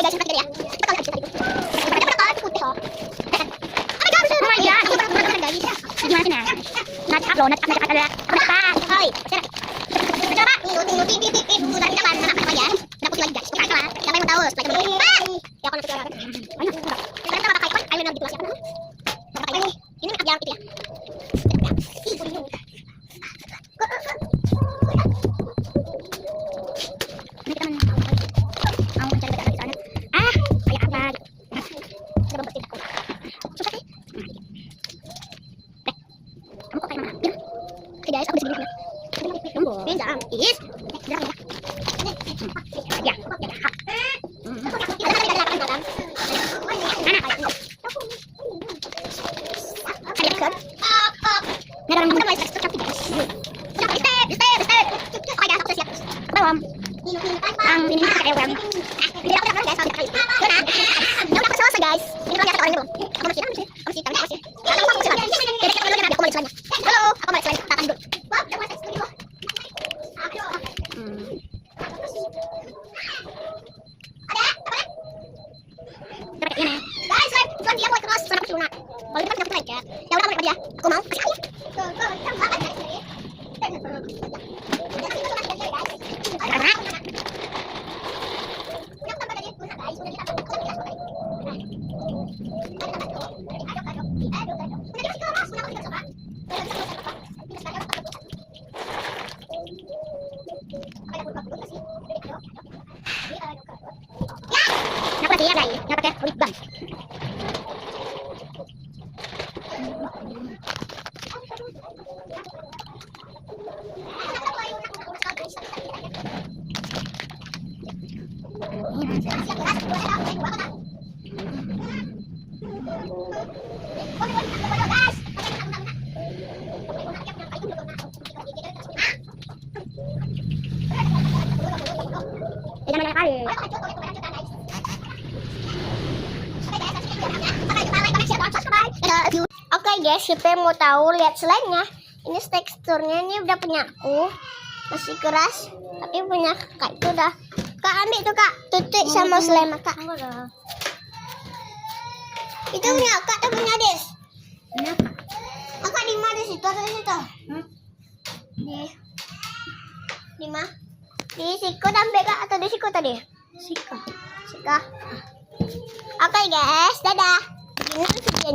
guys, perhatikan ya. Kita tahu tadi. Ada kan putih oh. Oh my god, guys. Gimana sih nah? Natap loh, natap ada. Hai. Coba, nih, sudah kita kan anak apa ya? Udah putih lagi guys. Kita kalah. Siapa yang mau tahu? Setelah kita ya aku nanti coba. Kita pakai apa? Ayo nanti siapa? Pakai ini. Ini yang itu ya. Guys, aku bisa gini. Pinjam. Is. Ya. Aku mau kasih aja. Kenapa sih ya guys? Kenapa pakai kulit bang? Oke guys, siapa yang mau tahu lihat slime-nya. Ini teksturnya ini udah punya aku. Masih keras, tapi punya kakak itu udah. Kak ambil tuh kak, tutup sama slime kak. Itu punya kak, tuh punya Des. Kakak di mana di situ atau di situ? Di mana? Di siku sampai kak atau di siku tadi? Sika. Oke guys, dadah. Ini tuh videonya.